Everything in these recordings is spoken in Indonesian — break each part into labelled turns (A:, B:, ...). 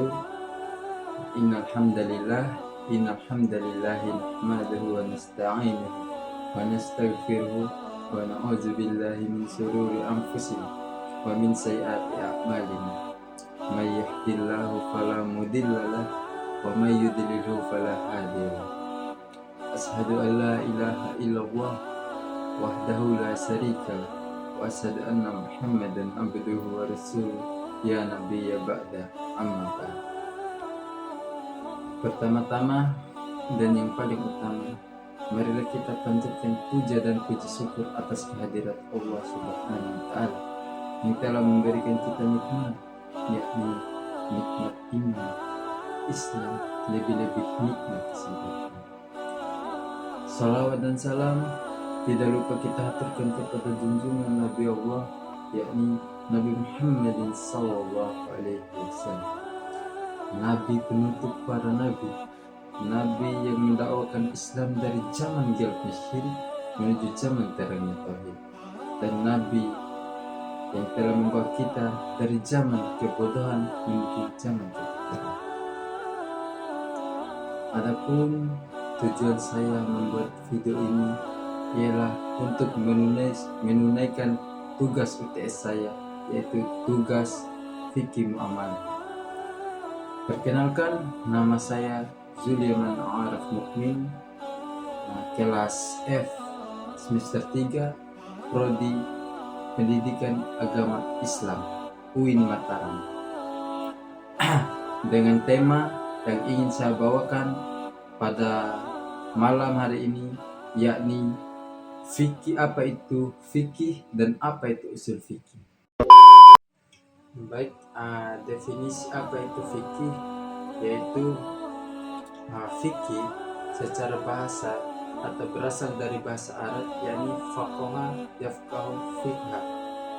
A: wabarakatuh. Innal hamdalillah nahmaduhu wa nasta'inuhu wa nastaghfiruhu wa na'udzu billahi min shururi anfusina wa min sayyiati a'malina. May yahdihillahu fala mudilla lahu wa may yudlilhu fala hadiya lahu. Asyhadu an la ilaha illallah wahdahu la syarika lahu wa asyhadu anna Muhammadan abduhu wa rasuluh. Ya Nabi ya Ba'da amma ba'd. Pertama-tama dan yang paling utama, marilah kita panjatkan puja dan puji syukur atas kehadirat Allah Subhanahu wa Ta'ala yang telah memberikan kita nikmat, yakni nikmat iman, Islam, lebih-lebih nikmat kesehatan. Salawat dan salam tidak lupa kita haturkan kepada junjungan Nabi Allah, yakni Nabi Muhammad sallallahu alaihi wasallam, Nabi penutup para nabi, Nabi yang mendakwakan Islam dari zaman gelapnya syirik menuju zaman terangnya tauhid, dan Nabi yang telah membawa kita dari zaman kebodohan menuju zaman kebenaran. Adapun tujuan saya membuat video ini ialah untuk menunaikan tugas UTS saya, yaitu tugas fikih muamalah. Perkenalkan, nama saya Zulyaman Araf Mukmin, kelas F, semester 3, Prodi Pendidikan Agama Islam, UIN Mataram. Dengan tema yang ingin saya bawakan pada malam hari ini, yakni fikih, apa itu fikih dan apa itu usul fikih. Baik, definisi apa itu fikih, yaitu fikih secara bahasa atau berasal dari bahasa Arab, yakni faqaha yafqahu fiqha,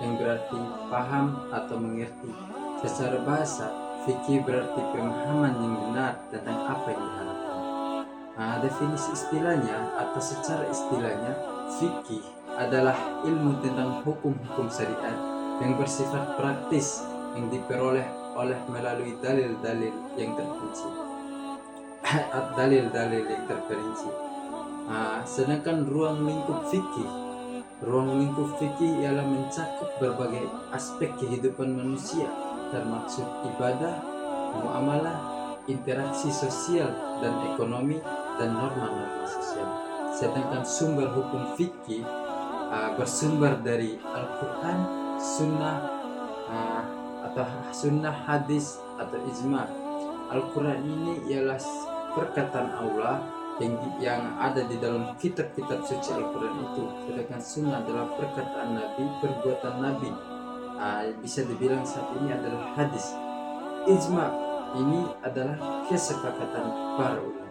A: yang berarti paham atau mengerti. Secara bahasa, fikih berarti pemahaman yang benar tentang apa yang diharapkan. Definisi istilahnya atau secara istilahnya, fikih adalah ilmu tentang hukum-hukum syariat yang bersifat praktis yang diperoleh melalui dalil-dalil yang terperinci. Sedangkan ruang lingkup fikih ialah mencakup berbagai aspek kehidupan manusia, termasuk ibadah, muamalah, interaksi sosial dan ekonomi, dan norma-norma sosial. Sedangkan sumber hukum fikih bersumber dari Al-Quran, sunnah, hadis atau ijma. Al-Quran ini ialah perkataan Allah yang ada di dalam kitab-kitab suci Al-Quran itu. Sedangkan sunnah adalah perkataan Nabi, perbuatan Nabi. Bisa dibilang saat ini adalah hadis. Ijma ini adalah kesepakatan para ulama.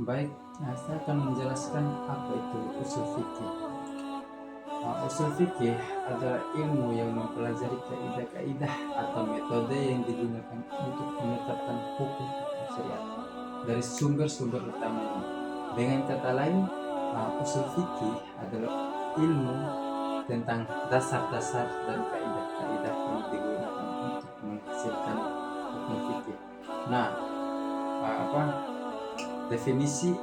A: Baik, saya akan menjelaskan apa itu usul fikih. Usul fikih adalah ilmu yang mempelajari kaidah-kaidah atau metode yang digunakan untuk menetapkan hukum-hukum syariat dari sumber-sumber utamanya. Dengan kata lain, usul fikih adalah ilmu tentang dasar-dasar dan kaidah-kaidah yang digunakan untuk menghasilkan hukum fikih. Definisi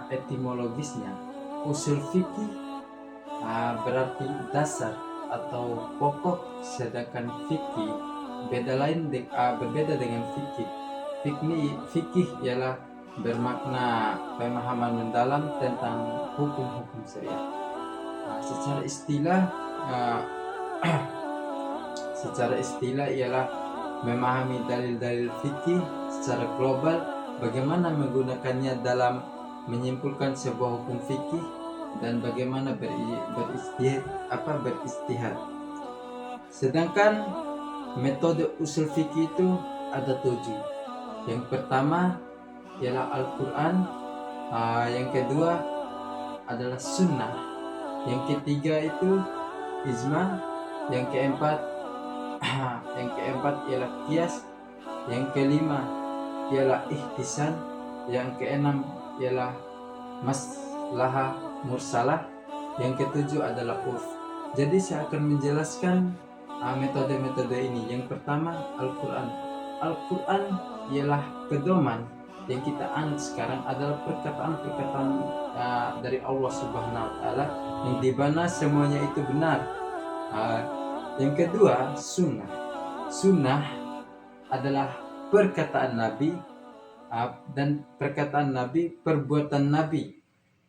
A: etimologisnya, usul fikih berarti dasar atau pokok, sedangkan fikih berbeda dengan fikih. Fikih ialah bermakna pemahaman mendalam tentang hukum-hukum syariat. Secara istilah ialah memahami dalil-dalil fikih secara global, bagaimana menggunakannya dalam menyimpulkan sebuah hukum fikih, dan bagaimana beristihad. Sedangkan metode usul fikih itu ada 7. Yang pertama ialah Al-Quran, yang kedua adalah sunnah, yang ketiga itu ijma, yang keempat ialah qiyas, yang kelima ialah ihtisan, yang keenam ialah maslahah mursalah, yang ketujuh adalah urf. Jadi saya akan menjelaskan metode-metode ini. Yang pertama Al-Quran. Al-Quran ialah pedoman yang kita anut sekarang adalah perkataan-perkataan dari Allah Subhanahu wa Ta'ala, yang dimana semuanya itu benar. Yang kedua, sunnah. Sunnah adalah perkataan Nabi, dan perkataan Nabi, perbuatan Nabi,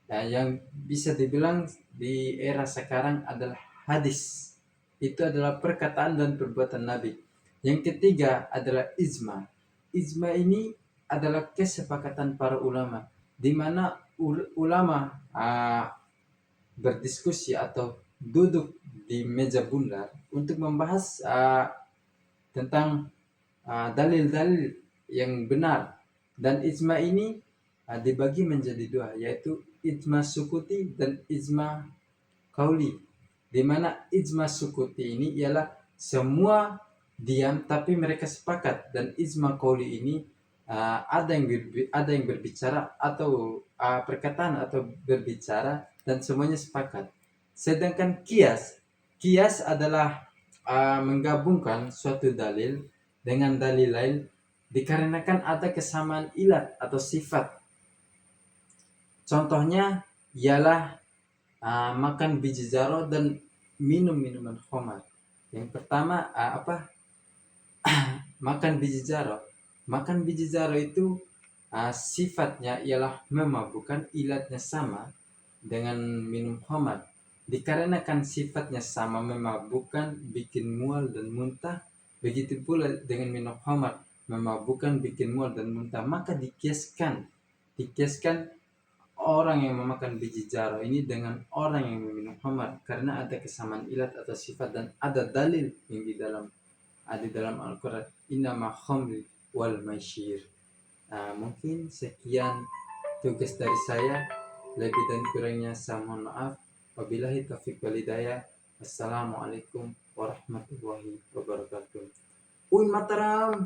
A: yang bisa dibilang di era sekarang adalah hadis. Itu adalah perkataan dan perbuatan Nabi. Yang ketiga adalah ijma. Ijma ini adalah kesepakatan para ulama, di mana ulama berdiskusi atau duduk di meja bulat untuk membahas tentang dalil-dalil yang benar. Dan ijma ini dibagi menjadi dua, yaitu ijma sukuti dan ijma kauli. Di mana ijma sukuti ini ialah semua diam tapi mereka sepakat, dan ijma kauli ini ada yang berbicara atau perkataan atau berbicara dan semuanya sepakat. Sedangkan kias adalah menggabungkan suatu dalil dengan dalil lain dikarenakan ada kesamaan ilat atau sifat. Contohnya ialah makan biji zaro dan minum minuman khamar. Yang pertama makan biji zaro. Makan biji zaro itu sifatnya ialah memabukkan, ilatnya sama dengan minum khamar. Dikarenakan sifatnya sama, memabukkan, bikin mual dan muntah, begitu pula dengan minum khamar, memabukkan, bikin mual dan muntah, maka dikiaskan orang yang memakan biji zaro ini dengan orang yang meminum khamar, karena ada kesamaan ilat atau sifat, dan ada dalil yang di dalam Al-Quran, innama khamri wal maisir. Mungkin sekian tugas dari saya, lebih dan kurangnya saya mohon maaf. Wabillahi taufiq wal hidayah. Assalamualaikum warahmatullahi wabarakatuh. Mataram.